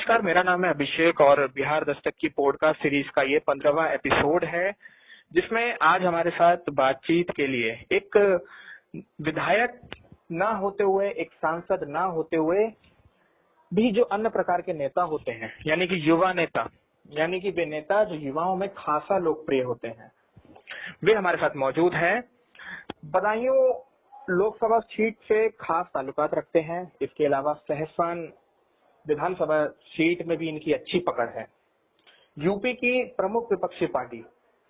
नमस्कार, मेरा नाम है अभिषेक और बिहार दस्तक की पॉडकास्ट सीरीज का ये 15वां एपिसोड है, जिसमें आज हमारे साथ बातचीत के लिए एक विधायक ना होते हुए, एक सांसद ना होते हुए भी जो अन्य प्रकार के नेता होते हैं, यानी कि युवा नेता, यानी कि वे नेता जो युवाओं में खासा लोकप्रिय होते हैं, वे हमारे साथ मौजूद हैं। बदायूं लोकसभा सीट से खास ताल्लुकात रखते हैं। इसके अलावा सहसवान विधानसभा सीट में भी इनकी अच्छी पकड़ है। यूपी की प्रमुख विपक्षी पार्टी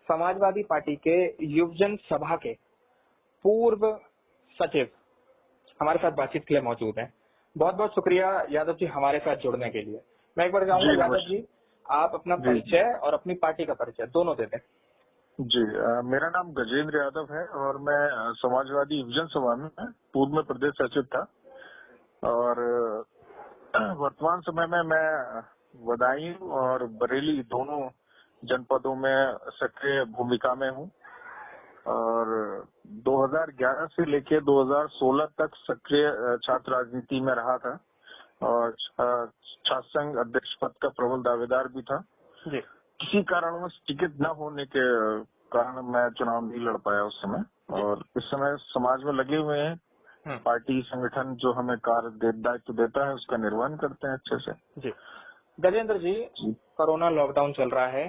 समाजवादी पार्टी के युवजन सभा के पूर्व सचिव हमारे साथ बातचीत के लिए मौजूद हैं। बहुत बहुत शुक्रिया यादव जी हमारे साथ जुड़ने के लिए। मैं एक बार चाहूंगा यादव जी, आप अपना परिचय और अपनी पार्टी का परिचय दोनों दे दें। जी, मेरा नाम गजेंद्र यादव है और मैं समाजवादी युवजन सभा में पूर्व में प्रदेश सचिव था और वर्तमान समय में मैं बदायूं और बरेली दोनों जनपदों में सक्रिय भूमिका में हूं और 2011 से लेकर 2016 तक सक्रिय छात्र राजनीति में रहा था और छात्र संघ अध्यक्ष पद का प्रबल दावेदार भी था जी। किसी कारणवश टिकट न होने के कारण मैं चुनाव नहीं लड़ पाया उस समय और इस समय समाज में लगे हुए हैं। पार्टी संगठन जो हमें कार्य दायित्व देता है उसका निर्वहन करते हैं अच्छे से। जी गजेंद्र जी, कोरोना लॉकडाउन चल रहा है।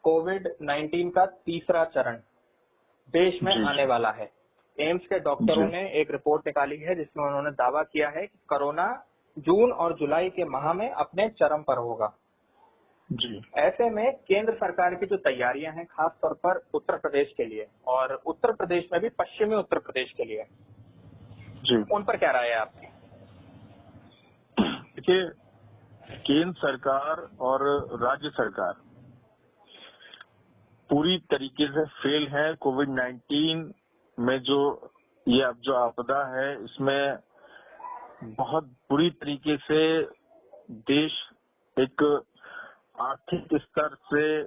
कोविड-19 का तीसरा चरण देश में आने वाला है। एम्स के डॉक्टरों ने एक रिपोर्ट निकाली है जिसमें उन्होंने दावा किया है कि कोरोना जून और जुलाई के माह में अपने चरम पर होगा। जी। ऐसे में केंद्र सरकार की जो तैयारियां हैं, खास तौर पर उत्तर प्रदेश के लिए और उत्तर प्रदेश में भी पश्चिमी उत्तर प्रदेश के लिए, जी, उन पर क्या राय है आपकी? देखिए, केंद्र सरकार और राज्य सरकार पूरी तरीके से फेल है। कोविड-19 में जो आपदा है, इसमें बहुत बुरी तरीके से देश एक आर्थिक स्तर से,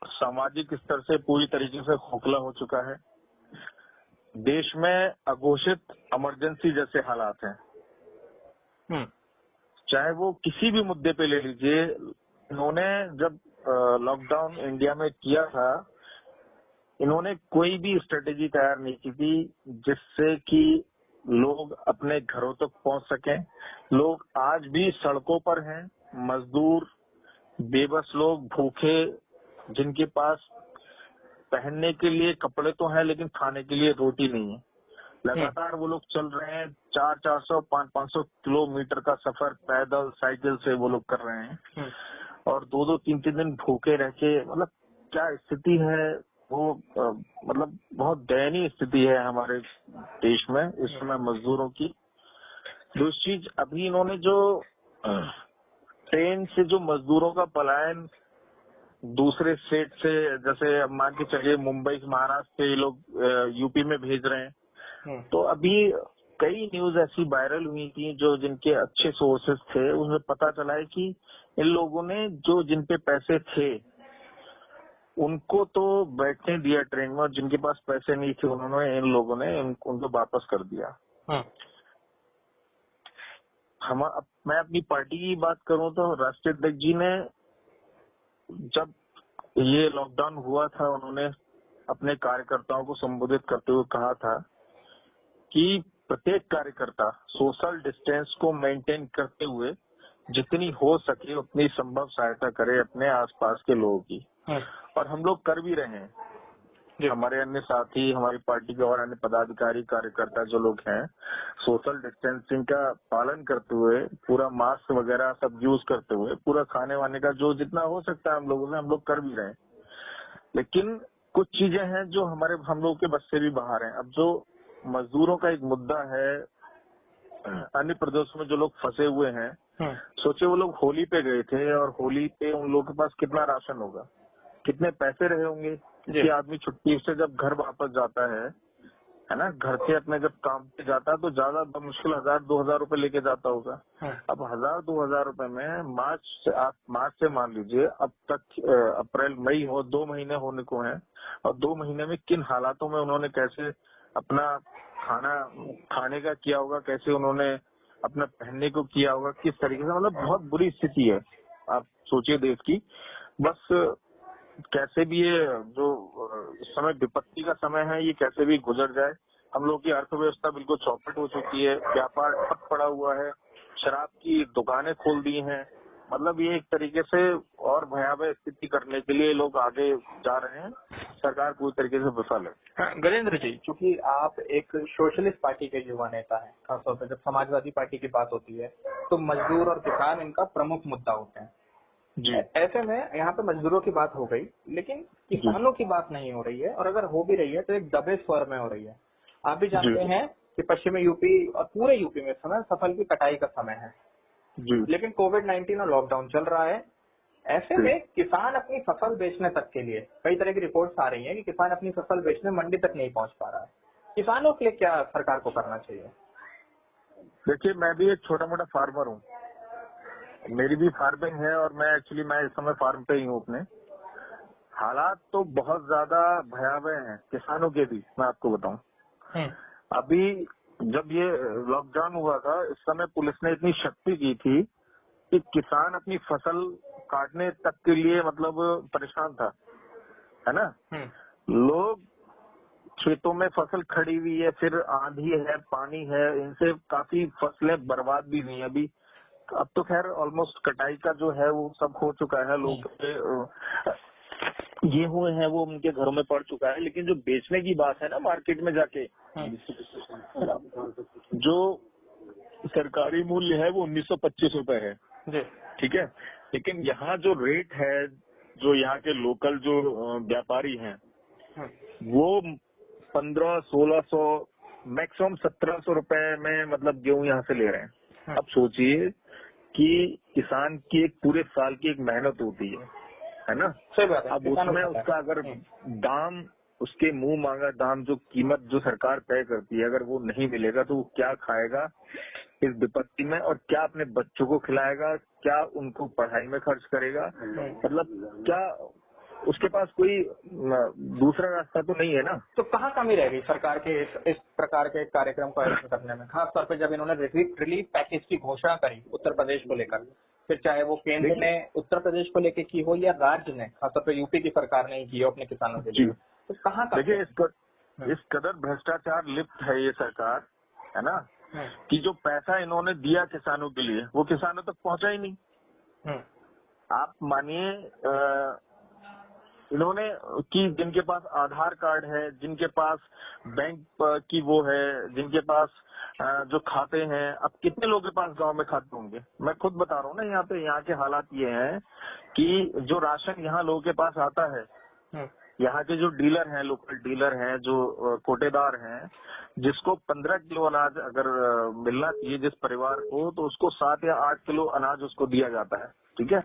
सामाजिक स्तर से पूरी तरीके से खोखला हो चुका है। देश में अघोषित इमरजेंसी जैसे हालात हैं। चाहे वो किसी भी मुद्दे पे ले लीजिए, इन्होंने जब लॉकडाउन इंडिया में किया था, इन्होंने कोई भी स्ट्रेटेजी तैयार नहीं की थी जिससे कि लोग अपने घरों तक पहुंच सकें। लोग आज भी सड़कों पर हैं, मजदूर, बेबस लोग, भूखे, जिनके पास पहनने के लिए कपड़े तो हैं लेकिन खाने के लिए रोटी नहीं है। लगातार वो लोग चल रहे हैं, 400-400, 500-500 किलोमीटर का सफर पैदल, साइकिल से वो लोग कर रहे हैं और 2-2, 3-3 दिन भूखे रह के, मतलब क्या स्थिति है वो, मतलब बहुत दयनीय स्थिति है हमारे देश में इस समय मजदूरों की। दूसरी चीज, अभी इन्होंने जो ट्रेन से जो मजदूरों का पलायन दूसरे स्टेट से, जैसे मान के चलिए मुंबई महाराष्ट्र से ये लोग यूपी में भेज रहे हैं, तो अभी कई न्यूज ऐसी वायरल हुई थी जो जिनके अच्छे सोर्सेस थे, उसमें पता चला है कि इन लोगों ने जिन पे पैसे थे उनको तो बैठने दिया ट्रेन में और जिनके पास पैसे नहीं थे उन्होंने इन लोगों ने उनको वापस कर दिया। मैं अपनी पार्टी की बात करूं तो राष्ट्रीय अध्यक्ष जी ने जब ये लॉकडाउन हुआ था, उन्होंने अपने कार्यकर्ताओं को संबोधित करते हुए कहा था कि प्रत्येक कार्यकर्ता सोशल डिस्टेंस को मेंटेन करते हुए जितनी हो सके उतनी संभव सहायता करे अपने आसपास के लोगों की, और हम लोग कर भी रहे हैं। हमारे अन्य साथी, हमारी पार्टी के और अन्य पदाधिकारी, कार्यकर्ता जो लोग हैं, सोशल डिस्टेंसिंग का पालन करते हुए, पूरा मास्क वगैरह सब यूज करते हुए, पूरा खाने वाने का जो जितना हो सकता है हम लोग कर भी रहे हैं। लेकिन कुछ चीजें हैं जो हम लोगों के बस से भी बाहर हैं। अब जो मजदूरों का एक मुद्दा है, अन्य प्रदेशों में जो लोग फंसे हुए हैं, सोचे वो लोग होली पे गए थे और होली पे उन लोगों के पास कितना राशन होगा, कितने पैसे रहे होंगे कि आदमी छुट्टी से जब घर वापस जाता है ना, घर से अपने जब काम पे जाता है तो ज्यादा मुश्किल 1000-2000 रुपए लेके जाता होगा। अब 1000-2000 रुपए में मार्च से मान लीजिए अब तक अप्रैल मई 2 महीने होने को हैं और 2 महीने में किन हालातों में उन्होंने कैसे अपना खाने का किया होगा, कैसे उन्होंने अपना पहनने को किया होगा, किस तरीके से, मतलब बहुत बुरी स्थिति है। आप सोचिए देश की, बस कैसे भी ये जो इस समय विपत्ति का समय है ये कैसे भी गुजर जाए। हम लोग की अर्थव्यवस्था बिल्कुल चौपट हो चुकी है, व्यापार ठप पड़ा हुआ है, शराब की दुकानें खोल दी हैं, मतलब ये एक तरीके से और भयावह स्थिति करने के लिए लोग आगे जा रहे हैं। सरकार पूरी तरीके से विफल है। हाँ, गजेंद्र जी, चूंकि आप एक सोशलिस्ट पार्टी के युवा नेता हैं, खासतौर पर जब समाजवादी पार्टी की बात होती है तो मजदूर और किसान इनका प्रमुख मुद्दा होते हैं जी। ऐसे में यहाँ पे मजदूरों की बात हो गई, लेकिन किसानों की बात नहीं हो रही है, और अगर हो भी रही है तो एक दबे स्वर में हो रही है। आप भी जानते हैं कि पश्चिमी यूपी और पूरे यूपी में समय फसल की कटाई का समय है जी। लेकिन कोविड-19 और लॉकडाउन चल रहा है। ऐसे में किसान अपनी फसल बेचने तक के लिए कई तरह की रिपोर्ट्स आ रही हैं कि किसान अपनी फसल बेचने मंडी तक नहीं पहुंच पा रहा है। किसानों के लिए क्या सरकार को करना चाहिए? देखिए, मैं भी एक छोटा मोटा फार्मर हूँ, मेरी भी फार्मिंग है और मैं इस समय फार्म पे ही हूँ अपने। हालात तो बहुत ज्यादा भयावह हैं किसानों के भी, मैं आपको बताऊं। अभी जब ये लॉकडाउन हुआ था, इस समय पुलिस ने इतनी शक्ति की थी कि किसान अपनी फसल काटने तक के लिए मतलब परेशान था, है ना। लोग खेतों में फसल खड़ी हुई है, फिर आंधी है, पानी है, इनसे काफी फसलें बर्बाद भी हुई। अभी अब तो खैर ऑलमोस्ट कटाई का जो है वो सब हो चुका है, लोग गेहूं है वो उनके घरों में पड़ चुका है। लेकिन जो बेचने की बात है ना, मार्केट में जाके जो सरकारी मूल्य है वो 1925 रुपए है, ठीक है। लेकिन यहाँ जो रेट है, जो यहाँ के लोकल जो व्यापारी हैं वो 1500-1600 मैक्सिमम 1700 रुपए में मतलब गेहूं यहाँ से ले रहे हैं। अब सोचिए कि किसान की एक पूरे साल की एक मेहनत होती है ना। सही बात है। अब उसमें उसका अगर दाम, उसके मुंह मांगा दाम, जो कीमत जो सरकार तय करती है, अगर वो नहीं मिलेगा तो वो क्या खाएगा इस विपत्ति में, और क्या अपने बच्चों को खिलाएगा, क्या उनको पढ़ाई में खर्च करेगा, मतलब क्या उसके पास कोई दूसरा रास्ता तो नहीं है ना। तो कहाँ कमी रह गई सरकार के इस प्रकार के कार्यक्रम को आयोजन करने में, खासतौर पर जब इन्होंने रिलीफ पैकेज की घोषणा करी उत्तर प्रदेश को लेकर, फिर चाहे वो केंद्र ने उत्तर प्रदेश को लेकर की हो या राज्य ने, खासतौर पर यूपी की सरकार ने की हो अपने किसानों के लिए, तो कहाँ का देखिए इस कदर भ्रष्टाचार लिप्त है ये सरकार, है ना, कि जो पैसा इन्होंने दिया किसानों के लिए वो किसानों तक पहुंचा ही नहीं। आप मानिए इन्होंने कि जिनके पास आधार कार्ड है, जिनके पास बैंक की वो है, जिनके पास जो खाते हैं, अब कितने लोगों के पास गांव में खाते होंगे। मैं खुद बता रहा हूँ ना, यहाँ पे यहाँ के हालात ये हैं कि जो राशन यहाँ लोगों के पास आता है, यहाँ के जो डीलर हैं, लोकल डीलर हैं, जो कोटेदार हैं, जिसको 15 किलो अनाज अगर मिलना चाहिए जिस परिवार को, तो उसको 7 या 8 किलो अनाज उसको दिया जाता है, ठीक है।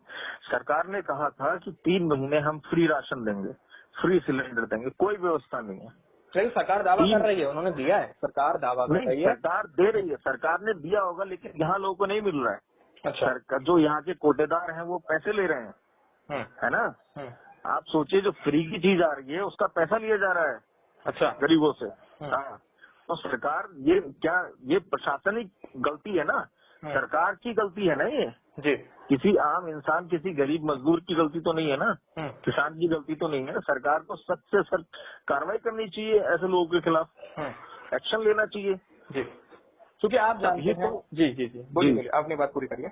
सरकार ने कहा था कि 3 महीने हम फ्री राशन देंगे, फ्री सिलेंडर देंगे, कोई व्यवस्था नहीं है। सही, सरकार दावा कर रही है, उन्होंने दिया है, सरकार दावा कर रही है, सरकार दे रही है, सरकार ने दिया होगा, लेकिन यहाँ लोगों को नहीं मिल रहा है। अच्छा। सरकार जो यहाँ के कोटेदार हैं वो पैसे ले रहे हैं, है ना। आप सोचिए जो फ्री की चीज आ रही है उसका पैसा लिया जा रहा है, अच्छा, गरीबों से। हाँ, तो सरकार ये प्रशासनिक गलती है ना, सरकार की गलती है ना ये जी। किसी आम इंसान, किसी गरीब मजदूर की गलती तो नहीं है ना, किसान की गलती तो नहीं है ना। सरकार को सख्त से सख्त कार्रवाई करनी चाहिए, ऐसे लोगों के खिलाफ एक्शन लेना चाहिए जी। क्योंकि आप जानते हैं जी बोलिए, अपनी बात पूरी करिए।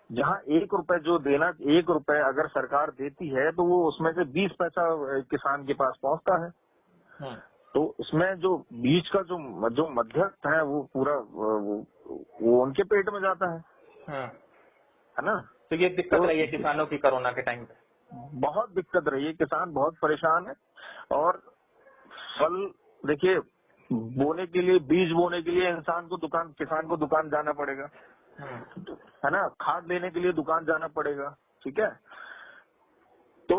जहाँ 1 रुपए जो देना, 1 रुपए अगर सरकार देती है तो वो उसमें से 20 पैसा किसान के पास पहुंचता है। तो उसमें जो बीच का जो मध्यस्थ है वो पूरा वो उनके पेट में जाता है ना। तो ये दिक्कत रही है किसानों की कोरोना के टाइम पे, बहुत दिक्कत रही है, किसान बहुत परेशान है। और फल देखिए, बोने के लिए, बीज बोने के लिए किसान को दुकान जाना पड़ेगा, है ना, खाद लेने के लिए दुकान जाना पड़ेगा, ठीक है। तो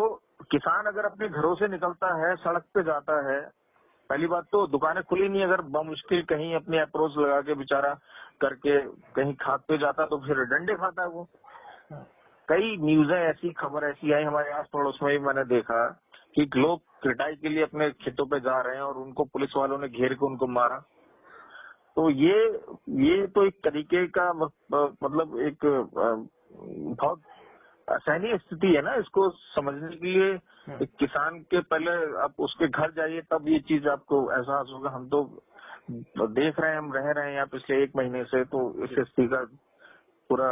किसान अगर अपने घरों से निकलता है, सड़क पे जाता है, पहली बात तो दुकानें खुली नहीं, अगर बमुश्किल कहीं अपने अप्रोच लगा के बेचारा करके कहीं खाद पे जाता तो फिर डंडे खाता है वो। कई न्यूज़ें ऐसी, खबर ऐसी आई हमारे आस पड़ोस में ही, मैंने देखा कि लोग कटाई के लिए अपने खेतों पे जा रहे हैं और उनको पुलिस वालों ने घेर के उनको मारा। तो ये तो एक तरीके का मतलब एक बहुत असहनीय स्थिति है ना, इसको समझने के लिए एक किसान के पहले आप उसके घर जाइए तब ये चीज आपको एहसास होगा। हम तो देख रहे हैं, हम रह रहे हैं यहाँ पिछले 1 महीने से, तो इस स्थिति का पूरा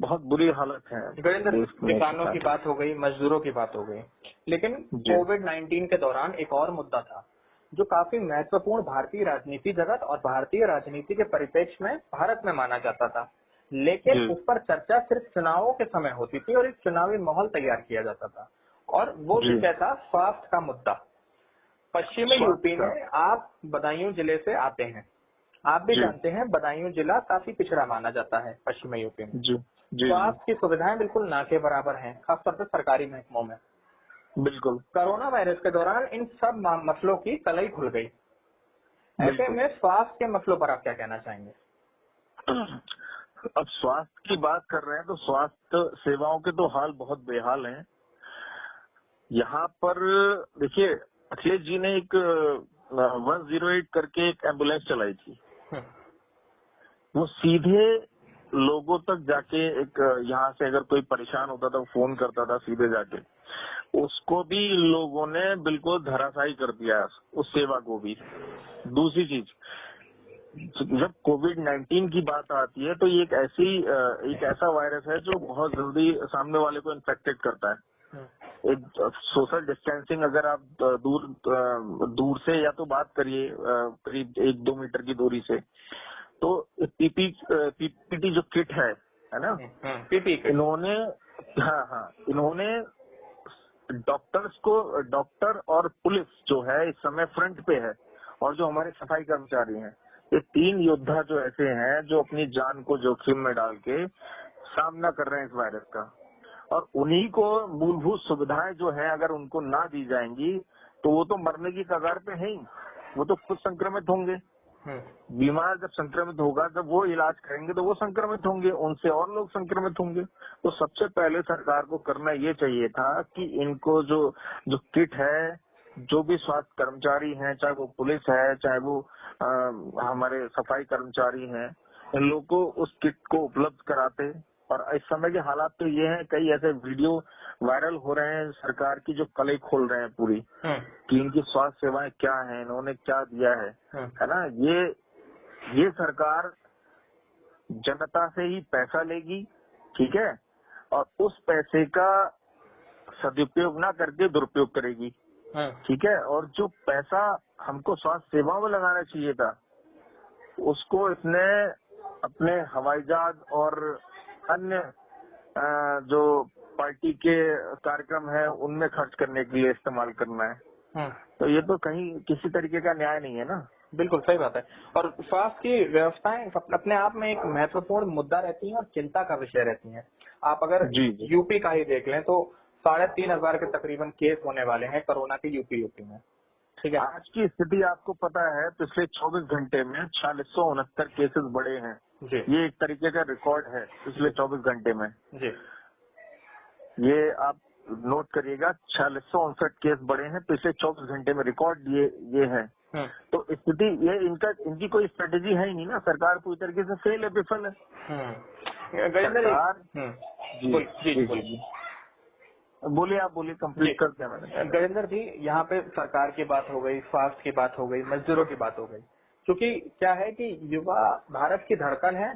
बहुत बुरी हालत है। गजेंद्र, किसानों की बात हो गई, मजदूरों की बात हो गई, लेकिन कोविड-19 के दौरान एक और मुद्दा था जो काफी महत्वपूर्ण भारतीय राजनीति जगत और भारतीय राजनीति के परिप्रेक्ष्य में भारत में माना जाता था, लेकिन उस पर चर्चा सिर्फ चुनावों के समय होती थी और एक चुनावी माहौल तैयार किया जाता था, और वो विषय था स्वास्थ्य का मुद्दा। पश्चिमी यूपी में आप बदायूं जिले से आते हैं, आप भी जानते हैं बदायूं जिला काफी पिछड़ा माना जाता है पश्चिमी यूपी में। स्वास्थ्य की सुविधाएं बिल्कुल ना के बराबर हैं, खासतौर पर सरकारी महकमों में। बिल्कुल। कोरोना वायरस के दौरान इन सब मसलों की कलई खुल गई। ऐसे में स्वास्थ्य के मसलों पर आप क्या कहना चाहेंगे? अब स्वास्थ्य की बात कर रहे हैं तो स्वास्थ्य सेवाओं के तो हाल बहुत बेहाल हैं। यहाँ पर देखिए, अखिलेश जी ने एक 108 करके एक एम्बुलेंस चलाई थी। वो सीधे लोगों तक जाके, एक यहाँ से अगर कोई परेशान होता था वो फोन करता था सीधे जाके, उसको भी लोगों ने बिल्कुल धराशायी कर दिया, उस सेवा को भी। दूसरी चीज, जब कोविड-19 की बात आती है तो ये एक ऐसा वायरस है जो बहुत जल्दी सामने वाले को इन्फेक्टेड करता है। एक सोशल डिस्टेंसिंग, अगर आप दूर से या तो बात करिए करीब 1-2 मीटर की दूरी से, तो पीपीटी जो किट है ना, इन्होंने डॉक्टर और पुलिस जो है इस समय फ्रंट पे है, और जो हमारे सफाई कर्मचारी हैं, ये 3 योद्धा जो ऐसे हैं जो अपनी जान को जोखिम में डाल के सामना कर रहे हैं इस वायरस का। और उन्हीं को मूलभूत सुविधाएं जो है अगर उनको ना दी जाएंगी तो वो तो मरने की कगार पे है ही, वो तो खुद संक्रमित होंगे। बीमार जब संक्रमित होगा जब वो इलाज करेंगे तो वो संक्रमित होंगे, उनसे और लोग संक्रमित होंगे। तो सबसे पहले सरकार को करना ये चाहिए था कि इनको जो किट है, जो भी स्वास्थ्य कर्मचारी हैं, चाहे वो पुलिस है, चाहे वो हमारे सफाई कर्मचारी हैं, इन लोगों को उस किट को उपलब्ध कराते। और इस समय के हालात तो ये हैं, कई ऐसे वीडियो वायरल हो रहे हैं सरकार की जो कलई खोल रहे हैं पूरी, कि इनकी स्वास्थ्य सेवाएं क्या हैं, इन्होंने क्या दिया है ना। ये सरकार जनता से ही पैसा लेगी, ठीक है, और उस पैसे का सदुपयोग ना करके दुरुपयोग करेगी, ठीक है। और जो पैसा हमको स्वास्थ्य सेवाओं में लगाना चाहिए था, उसको इसने अपने हवाई जहाज और अन्य जो पार्टी के कार्यक्रम है उनमें खर्च करने के लिए इस्तेमाल करना है। तो ये तो कहीं किसी तरीके का न्याय नहीं है ना। बिल्कुल सही बात है। और स्वास्थ्य की व्यवस्थाएं अपने आप में एक महत्वपूर्ण मुद्दा रहती हैं और चिंता का विषय रहती हैं। आप अगर यूपी का ही देख लें तो 3,500 के तकरीबन केस होने वाले हैं कोरोना के यूपी में, ठीक है। आज की स्थिति आपको पता है, पिछले 24 घंटे में 4669 केसेस बढ़े हैं जी। ये एक तरीके का रिकॉर्ड है पिछले 24 घंटे में जी। ये आप नोट करिएगा, 4669 केस बढ़े हैं पिछले 24 घंटे में, रिकॉर्ड ये है। तो स्थिति ये इनकी कोई स्ट्रेटेजी है ही नहीं ना, सरकार पूरी तरीके से फेल है, विफल है सरकार। बोलिए, आप बोलिए, कंप्लीट कर दिया मैंने। गजेंद्र जी, यहाँ पे सरकार की बात हो गई, स्वास्थ्य की बात हो गई, मजदूरों की बात हो गई। क्योंकि क्या है कि युवा भारत की धड़कन है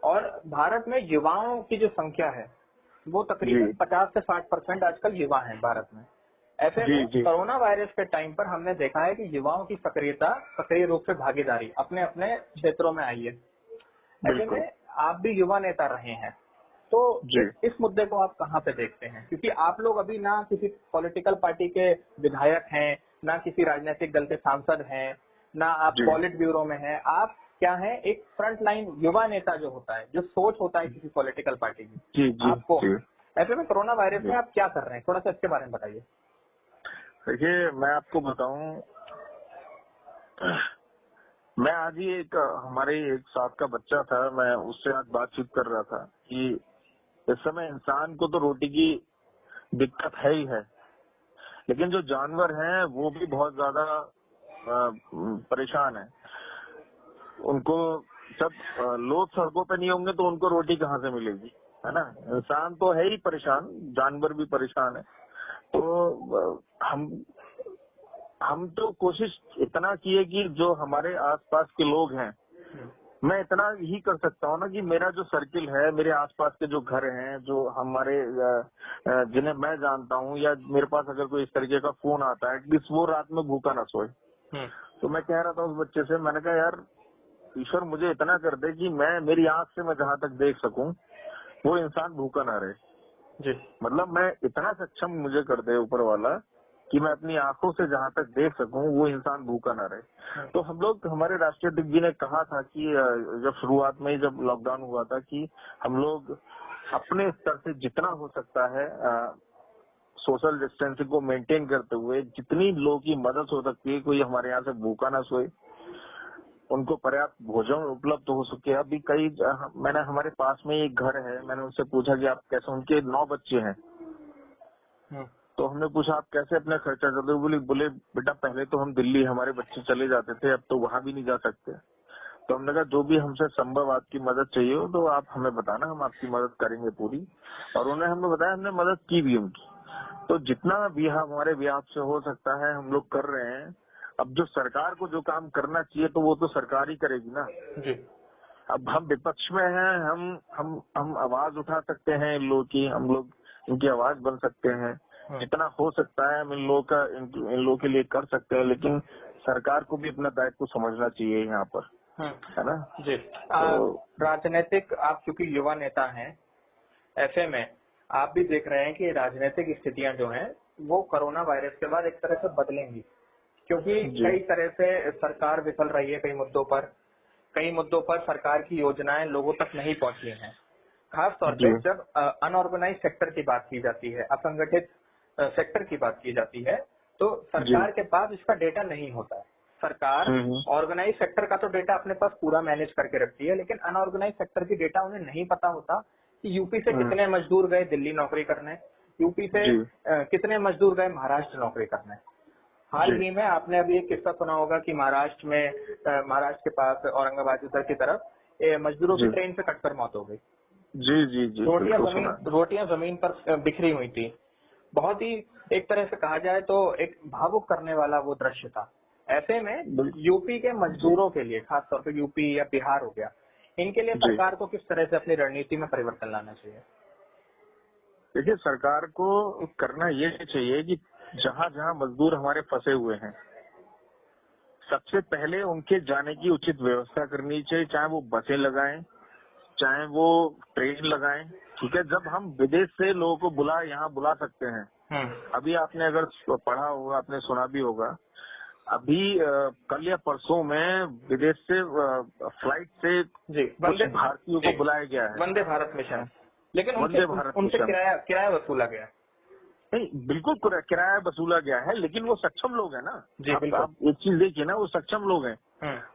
और भारत में युवाओं की जो संख्या है वो तकरीबन 50 से 60% आजकल युवा हैं भारत में। ऐसे में कोरोना वायरस के टाइम पर हमने देखा है कि युवाओं की सक्रिय रूप से भागीदारी अपने अपने क्षेत्रों में आई है। ऐसे में आप भी युवा नेता रहे हैं, तो इस मुद्दे को आप कहाँ पे देखते हैं? क्योंकि आप लोग अभी ना किसी पॉलिटिकल पार्टी के विधायक हैं, ना किसी राजनीतिक दल के सांसद हैं, ना आप पॉलिट ब्यूरो में हैं। आप क्या है, एक फ्रंट लाइन युवा नेता जो होता है, जो सोच होता है किसी पॉलिटिकल पार्टी की, आपको ऐसे में कोरोना वायरस में आप क्या कर रहे हैं, थोड़ा सा इसके बारे में बताइए। देखिए, मैं आपको बताऊं, मैं आज ही हमारे एक साथ का बच्चा था, मैं उससे आज बातचीत कर रहा था कि इस समय इंसान को तो रोटी की दिक्कत है ही है, लेकिन जो जानवर हैं वो भी बहुत ज्यादा परेशान है। उनको जब लोग सड़कों पे नहीं होंगे तो उनको रोटी कहाँ से मिलेगी, है ना। इंसान तो है ही परेशान, जानवर भी परेशान है। तो हम तो कोशिश इतना किए कि जो हमारे आसपास के लोग हैं, मैं इतना ही कर सकता हूँ ना कि मेरा जो सर्किल है, मेरे आसपास के जो घर हैं, जो हमारे जिन्हें मैं जानता हूँ, या मेरे पास अगर कोई इस तरीके का फोन आता है, एटलीस्ट वो रात में भूखा ना सोए। तो मैं कह रहा था उस बच्चे से, मैंने कहा यार ईश्वर मुझे इतना कर दे कि मेरी आंख से मैं जहाँ तक देख सकूं वो इंसान भूखा ना रहे जी। मतलब मैं इतना सक्षम मुझे कर दे ऊपर वाला कि मैं अपनी आंखों से जहाँ तक देख सकूं वो इंसान भूखा ना रहे। तो हम लोग, हमारे राष्ट्रीय अध्यक्ष जी ने कहा था कि जब शुरुआत में जब लॉकडाउन हुआ था कि हम लोग अपने स्तर से जितना हो सकता है सोशल डिस्टेंसिंग को मेंटेन करते हुए जितनी लोगों की मदद हो सकती है, कोई हमारे यहाँ से भूखा ना सोए, उनको पर्याप्त भोजन उपलब्ध हो सके। अभी मैंने हमारे पास में एक घर है, मैंने उनसे पूछा कि आप कैसे, उनके 9 बच्चे हैं। तो हमने पूछा आप कैसे अपना खर्चा करते हो, बोले बेटा पहले तो हम दिल्ली हमारे बच्चे चले जाते थे, अब तो वहां भी नहीं जा सकते। तो हमने कहा जो भी हमसे संभव आपकी मदद चाहिए हो तो आप हमें बताना, हम आपकी मदद करेंगे पूरी। और उन्हें हमें बताया, हमने मदद की भी उनकी। तो जितना भी हमारे व्याप से हो सकता है हम लोग कर रहे हैं। अब जो सरकार को जो काम करना चाहिए तो वो तो सरकार ही करेगी ना जी। अब हम विपक्ष में हैं, हम आवाज उठा सकते हैं इन लोगों की, हम लोग इनकी आवाज बन सकते हैं, जितना हो सकता है हम इन लोगों के लिए कर सकते हैं। लेकिन सरकार को भी अपना दायित्व समझना चाहिए यहाँ पर, है ना जी। राजनीतिक, आप क्योंकि युवा नेता हैं, ऐसे में आप भी देख रहे हैं कि राजनीतिक स्थितियां जो हैं वो कोरोना वायरस के बाद एक तरह से बदलेंगी, क्योंकि कई तरह से सरकार विफल रही है कई मुद्दों पर सरकार की योजनाएं लोगों तक नहीं पहुंची हैं। खास तौर पे जब अनऑर्गेनाइज सेक्टर की बात की जाती है, असंगठित सेक्टर की बात की जाती है, तो सरकार के पास इसका डेटा नहीं होता है। सरकार ऑर्गेनाइज सेक्टर का तो डेटा अपने पास पूरा मैनेज करके रखती है, लेकिन अनऑर्गेनाइज सेक्टर की डेटा उन्हें नहीं पता होता कि यूपी से कितने मजदूर गए दिल्ली नौकरी करने, यूपी से कितने मजदूर गए महाराष्ट्र नौकरी करने। हाल ही में आपने अभी एक किस्सा सुना होगा कि महाराष्ट्र के पास औरंगाबाद उधर की तरफ मजदूरों की ट्रेन से कटकर मौत हो गई। जी। रोटियां जमीन पर बिखरी हुई थी। बहुत ही एक तरह से कहा जाए तो एक भावुक करने वाला वो दृश्य था। ऐसे में यूपी के मजदूरों के लिए, खासतौर पर यूपी या बिहार हो गया, इनके लिए सरकार को किस तरह से अपनी रणनीति में परिवर्तन लाना चाहिए? देखिए, सरकार को करना ये चाहिए कि जहाँ जहाँ मजदूर हमारे फंसे हुए हैं, सबसे पहले उनके जाने की उचित व्यवस्था करनी चाहिए, चाहे वो बसें लगाएं, चाहे वो ट्रेन लगाएं। ठीक है, जब हम विदेश से लोगों को यहाँ बुला सकते हैं। अभी आपने अगर पढ़ा होगा, आपने सुना भी होगा, अभी कल या परसों में विदेश से फ्लाइट से कुछ भारतीयों को बुलाया गया है, वंदे भारत मिशन। लेकिन उनसे किराया वसूला गया। नहीं, बिल्कुल किराया वसूला गया है, लेकिन वो सक्षम लोग हैं ना जी। आप एक चीज देखिए ना, वो सक्षम लोग हैं।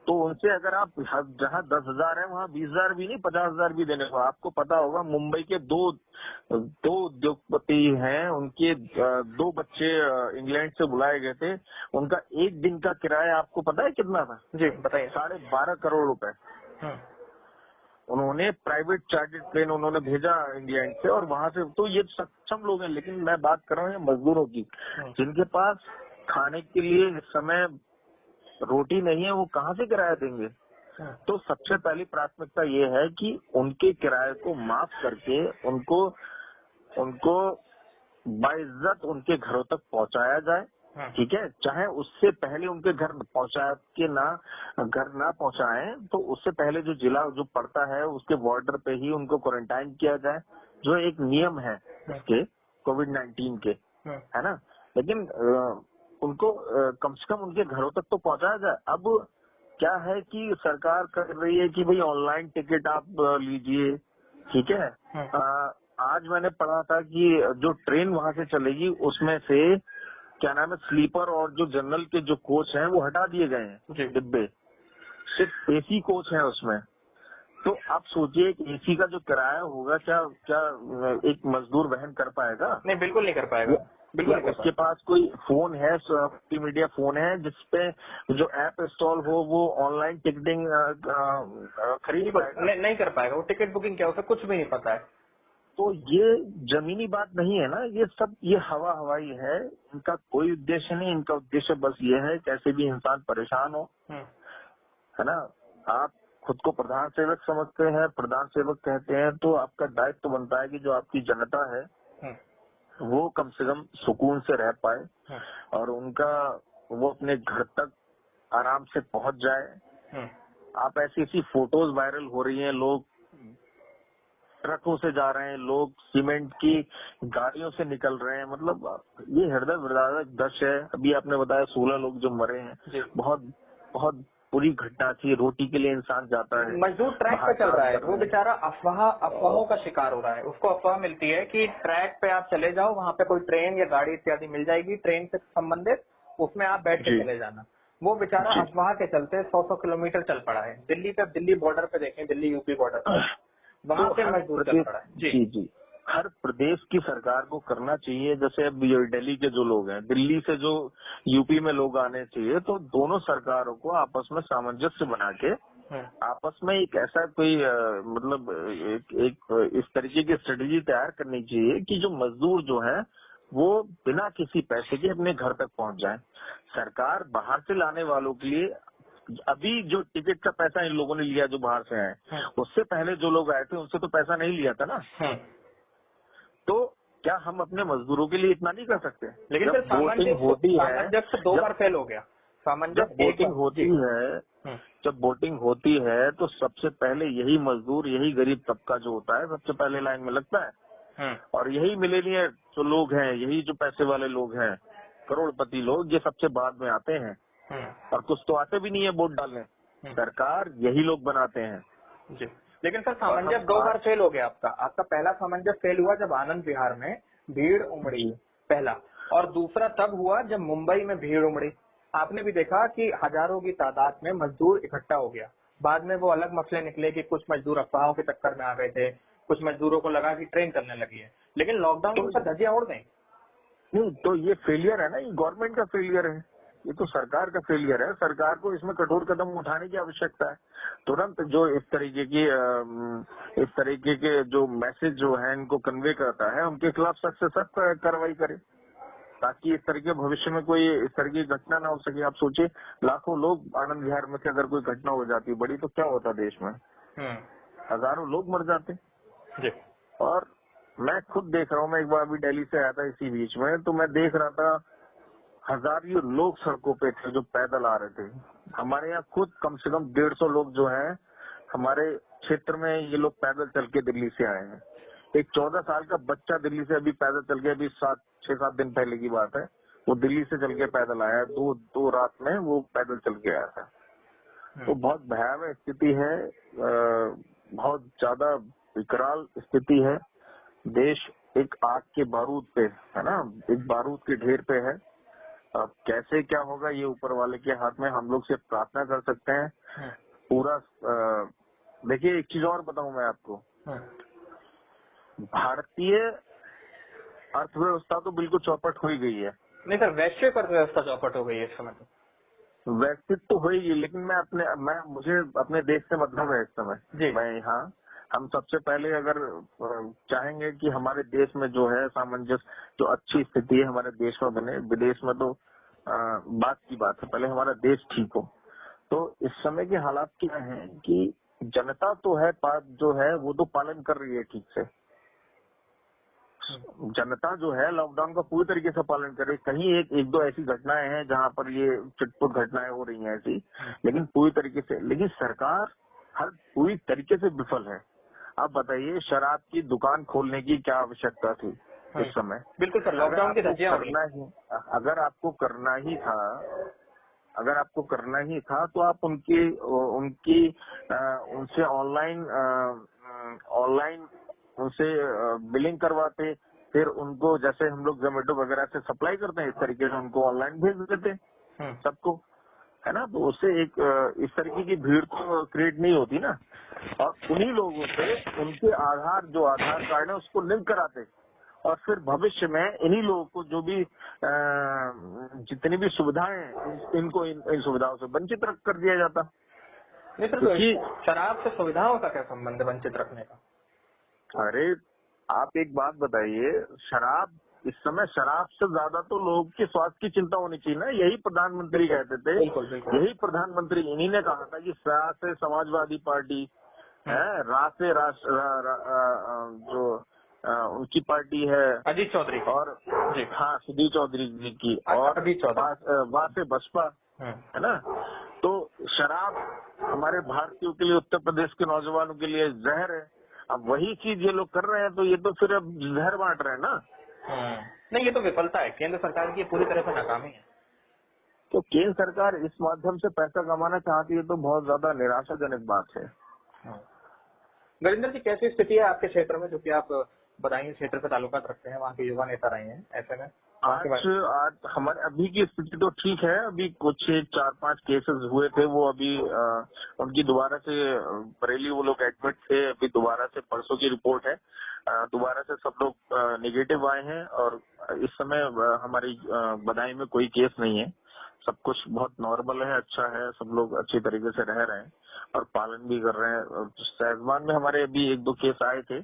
तो उनसे अगर आप जहाँ 10,000 है वहाँ 20,000 भी नहीं 50,000 भी देने को। आपको पता होगा मुंबई के दो उद्योगपति हैं, उनके 2 बच्चे इंग्लैंड से बुलाए गए थे। उनका एक दिन का किराया आपको पता है कितना था जी? बताइए। 12.5 करोड़ रुपए। उन्होंने प्राइवेट चार्टर्ड प्लेन उन्होंने भेजा इंग्लैंड से, और वहां से। तो ये सक्षम लोग हैं, लेकिन मैं बात कर रहा हूँ मजदूरों की, जिनके पास खाने के लिए इस समय रोटी नहीं है, वो कहाँ से किराया देंगे? तो सबसे पहली प्राथमिकता ये है कि उनके किराए को माफ करके उनको बाइज्जत उनके घरों तक पहुंचाया जाए। ठीक है, चाहे उससे पहले उनके घर पहुंचा के घर ना पहुंचाएं, तो उससे पहले जो जिला जो पड़ता है उसके बॉर्डर पे ही उनको क्वारंटाइन किया जाए, जो एक नियम है इसके कोविड-19 के, है ना। लेकिन उनको कम से कम उनके घरों तक तो पहुंचाया जाए। अब क्या है कि सरकार कर रही है कि भाई ऑनलाइन टिकट आप लीजिए। ठीक है, आज मैंने पढ़ा था कि जो ट्रेन वहां से चलेगी उसमें से क्या नाम है, स्लीपर और जो जनरल के जो कोच हैं वो हटा दिए गए हैं डिब्बे, सिर्फ एसी कोच है उसमें। तो आप सोचिए कि एसी का जो किराया होगा क्या एक मजदूर वहन कर पाएगा? नहीं, बिल्कुल नहीं कर पाएगा। बिल्कुल या उसके पास कोई फोन है, मल्टीमीडिया फोन है जिसपे जो ऐप इंस्टॉल हो वो ऑनलाइन टिकटिंग खरीद पाएगा? नहीं कर पाएगा। वो टिकट बुकिंग क्या, उसे कुछ भी नहीं पता है। तो ये जमीनी बात नहीं है ना, ये सब ये हवा हवाई है, इनका कोई उद्देश्य नहीं। इनका उद्देश्य बस ये है कैसे भी इंसान परेशान हो, है ना। आप खुद को प्रधान सेवक समझते हैं, प्रधान सेवक कहते हैं, तो आपका दायित्व तो बनता है कि जो आपकी जनता है वो कम से कम सुकून से रह पाए और उनका वो अपने घर तक आराम से पहुंच जाए। आप ऐसी फोटोज वायरल हो रही हैं, लोग ट्रकों से जा रहे हैं, लोग सीमेंट की गाड़ियों से निकल रहे हैं, मतलब ये हृदय विदारक दृश्य है। अभी आपने बताया 16 लोग जो मरे हैं, बहुत बहुत बुरी घटना थी। रोटी के लिए इंसान जाता है, मजदूर ट्रैक पे चल रहा है, वो बेचारा अफवाहों का शिकार हो रहा है। उसको अफवाह मिलती है कि ट्रैक पे आप चले जाओ, वहाँ पे कोई ट्रेन या गाड़ी इत्यादि मिल जाएगी ट्रेन से संबंधित, उसमें आप बैठ के चले जाना। वो बेचारा अफवाह के चलते 100 किलोमीटर चल पड़ा है। दिल्ली पे, दिल्ली बॉर्डर पे देखें, दिल्ली यूपी बॉर्डर पे, वहाँ पे मजदूर चल पड़ा है। जी, हर प्रदेश की सरकार को करना चाहिए। जैसे अब दिल्ली के जो लोग हैं, दिल्ली से जो यूपी में लोग आने चाहिए, तो दोनों सरकारों को आपस में सामंजस्य बना के आपस में एक ऐसा कोई मतलब एक इस तरीके की स्ट्रेटेजी तैयार करनी चाहिए कि जो मजदूर जो है वो बिना किसी पैसे के अपने घर तक पहुंच जाए। सरकार बाहर से लाने वालों के लिए, अभी जो टिकट का पैसा इन लोगों ने लिया जो बाहर से आए, उससे पहले जो लोग आए थे उनसे तो पैसा नहीं लिया था ना। तो क्या हम अपने मजदूरों के लिए इतना नहीं कर सकते? लेकिन जब वोटिंग होती है, जब 2 बार फेल हो गया जब वोटिंग होती है, जब वोटिंग होती है तो सबसे पहले यही मजदूर, यही गरीब तबका जो होता है सबसे पहले लाइन में लगता है। और यही मिलेनियर जो लोग हैं, यही जो पैसे वाले लोग हैं, करोड़पति लोग, ये सबसे बाद में आते हैं। और कुछ तो आते भी नहीं है वोट डालने, सरकार यही लोग बनाते हैं जी। लेकिन सर सामंजस्य 2 बार फेल हो गया आपका पहला सामंजस्य फेल हुआ जब आनंद विहार में भीड़ उमड़ी, पहला, और दूसरा तब हुआ जब मुंबई में भीड़ उमड़ी। आपने भी देखा कि हजारों की तादाद में मजदूर इकट्ठा हो गया। बाद में वो अलग मसले निकले कि कुछ मजदूर अफवाहों के चक्कर में आ गए थे, कुछ मजदूरों को लगा कि ट्रेन चलने लगी है, लेकिन लॉकडाउन में तो धज्जियां उड़ गई। नहीं, तो ये फेलियर है ना, ये गवर्नमेंट का फेलियर है, ये तो सरकार का फेलियर है। सरकार को इसमें कठोर कदम उठाने की आवश्यकता है। तुरंत जो इस तरीके के जो मैसेज जो है इनको कन्वे करता है, उनके खिलाफ सख्त से सख्त कार्रवाई करे, ताकि इस तरीके भविष्य में कोई इस तरह की घटना ना हो सके। आप सोचिए, लाखों लोग आनंद विहार में से अगर कोई घटना हो जाती बड़ी, तो क्या होता देश में? हजारों लोग मर जाते जी। और मैं खुद देख रहा हूँ, मैं एक बार अभी दिल्ली से आया था इसी बीच में, तो मैं देख रहा था हजारों लोग सड़कों पे थे जो पैदल आ रहे थे। हमारे यहाँ खुद कम से कम 150 लोग जो हैं हमारे क्षेत्र में, ये लोग पैदल चल के दिल्ली से आए हैं। एक 14 साल का बच्चा दिल्ली से अभी पैदल चल के, अभी 6-7 दिन पहले की बात है, वो दिल्ली से चल के पैदल आया, दो रात में वो पैदल चल के आया था। तो बहुत भयावह स्थिति है, बहुत ज्यादा विकराल स्थिति है। देश एक आग के बारूद पे है ना, एक बारूद के ढेर पे है। अब कैसे क्या होगा ये ऊपर वाले के हाथ में, हम लोग सिर्फ प्रार्थना कर सकते हैं। पूरा देखिए, एक चीज और बताऊं मैं आपको, भारतीय अर्थव्यवस्था तो बिल्कुल चौपट हो ही गई है। नहीं सर, वैश्विक अर्थव्यवस्था चौपट हो गई है इस समय। तो वैश्विक तो हो ही, लेकिन मुझे अपने देश से मतलब है इस समय। मैं यहाँ, हम सबसे पहले अगर चाहेंगे कि हमारे देश में जो है सामंजस्य, जो अच्छी स्थिति है हमारे देश में बने, विदेश में तो बात की बात है, पहले हमारा देश ठीक हो। तो इस समय के हालात क्या है कि जनता तो है, जो है वो तो पालन कर रही है ठीक से। जनता जो है लॉकडाउन का पूरी तरीके से पालन कर रही है। कहीं एक दो ऐसी घटनाएं हैं जहां पर ये चिटपुट घटनाएं हो रही हैं ऐसी, लेकिन पूरी तरीके से, लेकिन सरकार हर पूरी तरीके से विफल है। आप बताइए, शराब की दुकान खोलने की क्या आवश्यकता थी इस समय? बिल्कुल सर, लॉकडाउन की धज्जियां करना ही, अगर आपको करना ही था तो आप उनसे ऑनलाइन उनसे बिलिंग करवाते, फिर उनको जैसे हम लोग जोमेटो वगैरह से सप्लाई करते हैं, इस तरीके से उनको ऑनलाइन भेज देते सबको, है ना। तो उससे एक इस तरीके की भीड़ तो क्रिएट नहीं होती ना। और उन्हीं लोगों से उनके आधार कार्ड है उसको लिंक कराते और फिर भविष्य में इन्हीं लोगों को जो भी जितनी भी सुविधाएं हैं, इनको इन सुविधाओं से वंचित रख कर दिया जाता। नहीं सर, तो शराब से सुविधाओं का क्या संबंध है वंचित रखने का? अरे आप एक बात बताइए, इस समय शराब से ज्यादा तो लोगों के स्वास्थ्य की चिंता होनी चाहिए ना। यही प्रधानमंत्री कहते थे, यही प्रधानमंत्री इन्हीं ने कहा था कि रा से समाजवादी पार्टी है, रा से जो उनकी पार्टी है अजीत चौधरी और हाँ सुधीर चौधरी जी की, और वहाँ से बसपा है ना। तो शराब हमारे भारतीयों के लिए, उत्तर प्रदेश के नौजवानों के लिए जहर है। अब वही चीज ये लोग कर रहे हैं, तो ये तो फिर अब जहर बांट रहे हैं ना। नहीं, ये तो विफलता है केंद्र सरकार की, पूरी तरह से नाकामी है। तो केंद्र सरकार इस माध्यम से पैसा कमाना चाहती है, तो बहुत ज्यादा निराशाजनक बात है। नरेंद्र जी, कैसी स्थिति है आपके क्षेत्र में, जो कि आप बदायूं क्षेत्र से ताल्लुकात रखते हैं, वहाँ के युवा नेता रहे हैं, ऐसे में आज हमारे अभी की स्थिति तो ठीक है। अभी कुछ 4-5 केसेस हुए थे, वो अभी उनकी दोबारा से बरेली वो लोग एडमिट थे, अभी दोबारा से परसों की रिपोर्ट है, दोबारा से सब लोग निगेटिव आए हैं। और इस समय हमारी बदायूं में कोई केस नहीं है, सब कुछ बहुत नॉर्मल है, अच्छा है, सब लोग अच्छी तरीके से रह रहे हैं और पालन भी कर रहे हैं। सहजवान में हमारे अभी 1-2 केस आए थे,